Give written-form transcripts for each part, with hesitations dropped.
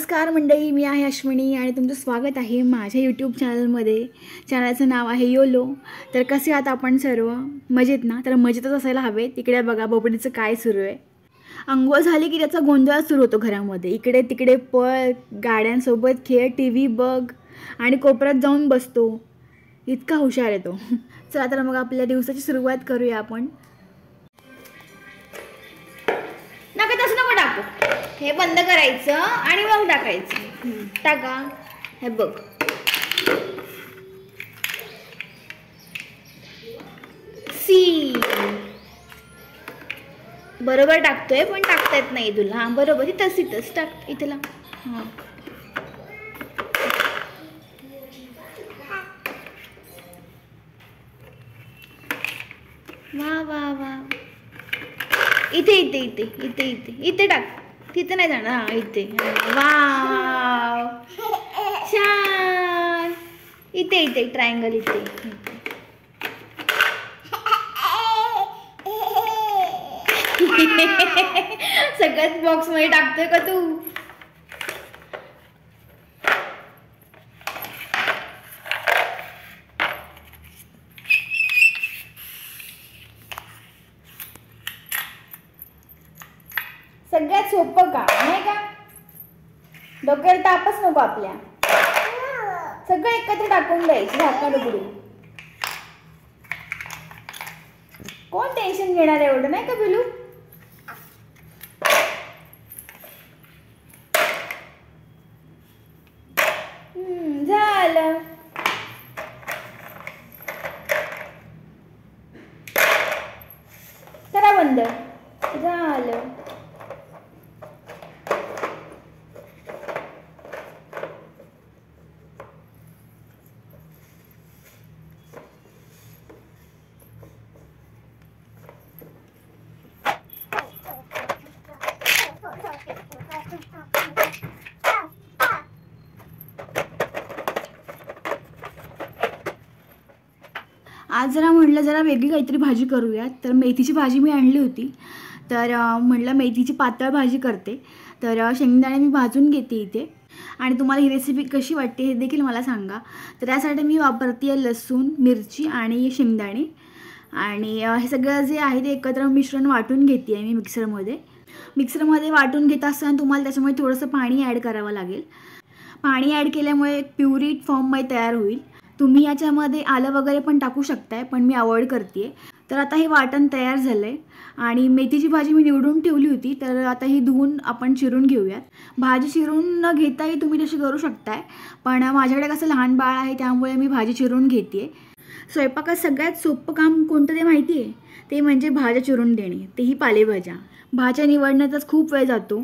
नमस्कार मंडळी, मी आहे अश्विनी आणि तुमचं स्वागत आहे माझ्या यूट्यूब चॅनलमध्ये. चॅनलचं नाव आहे योलो. तर कसे आहात आपण सर्व? मजेत ना? तर मजेतच असायला हवे. तिकडे बघा बोबडीचं काय सुरू आहे. अंघोळ झाली की त्याचा गोंधळ सुरू होतो घरामध्ये. इकडे तिकडे पळ, गाड्यांसोबत खेळ, टी व्ही बघ आणि कोपऱ्यात जाऊन बसतो. इतका हुशार आहे तो. चला तर मग आपल्या दिवसाची सुरुवात करूया आपण. नका तसं नको टाकू. हे बंद करायचं आणि मग टाकायचं. टाका. हे बघ, सी बरोबर टाकतोय पण टाकता येत नाही तुला. हां बरोबर, तस टाक इथला. हां वा वा वा. इथे इथे इथे इथे इथे इथे टाक. तिथे नाही जाणार. हां इथे. वाव, छान. इथे इथे ट्रायंगल इथे. सगळ्यात बॉक्स मध्ये टाकतोय का तू? सगळ्यात सोपं का नाही का? डोक्याला तापच नको आपल्या. सगळं एकत्र टाकून द्यायचं झाकण उघडून. कोण टेन्शन घेणार एवढं नाही का बिलू? झालं. करा बंद. झालं. आज जरा म्हटलं जरा वेगळी काहीतरी भाजी करूयात. तर मेथीची भाजी मी आणली होती. तर म्हटलं मेथीची पातळ भाजी करते. तर शेंगदाणे मी भाजून घेते इथे. आणि तुम्हाला ही रेसिपी कशी वाटते हे देखील मला सांगा. तर यासाठी मी वापरते आहे लसूण, मिरची आणि शेंगदाणे. आणि हे सगळं जे आहे ते एकत्र मिश्रण वाटून घेते आहे मी मिक्सरमध्ये वाटून घेत असताना तुम्हाला त्याच्यामध्ये थोडंसं पाणी ॲड करावं लागेल. पाणी ॲड केल्यामुळे प्युरी फॉर्ममध्ये तयार होईल. तुम्ही याच्यामध्ये आलं वगैरे पण टाकू शकताय, पण मी अवॉइड करते. तर आता हे वाटण तयार झालं आहे. आणि मेथीची भाजी मी निवडून ठेवली होती. तर आता ही धुवून आपण चिरून घेऊयात. भाजी चिरून न घेताही तुम्ही तशी करू शकताय, पण माझ्याकडे कसं लहान बाळ आहे त्यामुळे मी भाजी चिरून घेते. स्वयंपाकात सगळ्यात सोपं काम कोणतं ते माहिती आहे? ते म्हणजे भाज्या चिरून देणे, तेही पालेभाज्या. भाज्या निवडण्यातच खूप वेळ जातो,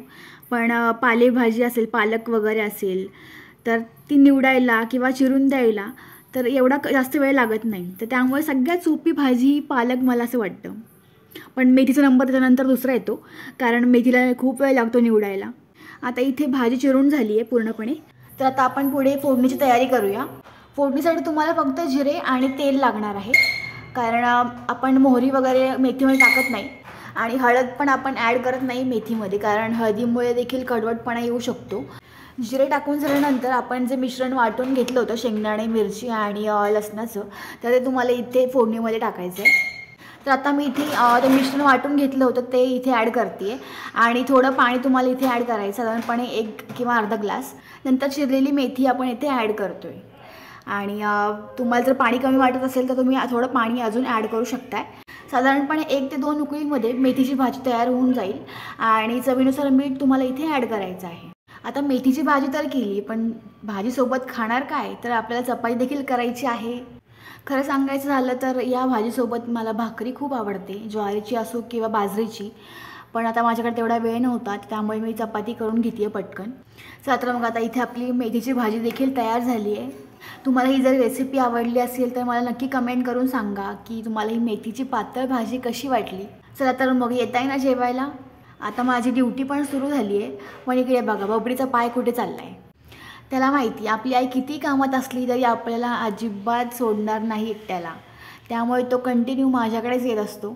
पण पालेभाजी असेल, पालक वगैरे असेल तर ती निवडायला किंवा चिरून द्यायला तर एवढा जास्त वेळ लागत नाही. तर त्यामुळे सगळ्यात सोपी भाजी ही पालक मला असं वाटतं. पण मेथीचा नंबर त्याच्यानंतर दुसरा येतो, कारण मेथीला खूप वेळ लागतो निवडायला. आता इथे भाजी चिरून झाली आहे पूर्णपणे. तर आता आपण पुढे फोडणीची तयारी करूया. फोडणीसाठी तुम्हाला फक्त जिरे आणि तेल लागणार आहे, कारण आपण मोहरी वगैरे मेथीमध्ये टाकत नाही. आणि हळद पण आपण ॲड करत नाही मेथीमध्ये, कारण हळदीमुळे देखील कडवटपणा येऊ शकतो. जिरे टाकून झाल्यानंतर आपण जे मिश्रण वाटून घेतलं होतं शेंगदाणे, मिरची आणि लसणाचं, तर ते तुम्हाला इथे फोडणीमध्ये टाकायचं आहे. तर आता मी इथे ते मिश्रण वाटून घेतलं होतं ते इथे ॲड करते. आणि थोडं पाणी तुम्हाला इथे ॲड करायचं, साधारणपणे 1 किंवा अर्धा ग्लास. नंतर चिरलेली मेथी आपण इथे ॲड करतो आहे. आणि तुम्हाला जर पाणी कमी वाटत असेल तर तुम्ही थोडं पाणी अजून ॲड करू शकताय. साधारणपणे 1 ते 2 उकळीमध्ये मेथीची भाजी तयार होऊन जाईल. आणि चवीनुसार मीठ तुम्हाला इथे ॲड करायचं आहे. आता मेथीची भाजी तर केली, पण भाजीसोबत खाणार काय? तर आपल्याला चपाती देखील करायची आहे. खरं सांगायचं झालं तर या भाजीसोबत मला भाकरी खूप आवडते, ज्वारीची असो किंवा बाजरीची. पण आता माझ्याकडे तेवढा वेळ नव्हता, त्यामुळे मी चपाती करून घेते पटकन. तर मग आता इथे आपली मेथीची भाजी देखील तयार झाली आहे. तुम्हाला ही जर रेसिपी आवडली असेल तर मला नक्की कमेंट करून सांगा की तुम्हाला ही मेथीची पातळ भाजी कशी वाटली. चला तर मग येत आहे ना जेवायला. आता माझी ड्युटी पण सुरू झाली आहे. पण इकडे बघा बबडीचा पाय कुठे चालला आहे. त्याला माहिती आपली आई किती कामात असली तरी आपल्याला अजिबात सोडणार नाही एकट्याला. त्यामुळे तो कंटिन्यू माझ्याकडेच येत असतो.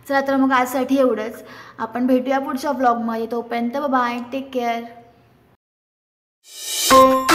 चला तर मग आजसाठी एवढंच. आपण भेटूया पुढच्या ब्लॉगमध्ये. तोपर्यंत बाय, टेक केअर. आहे.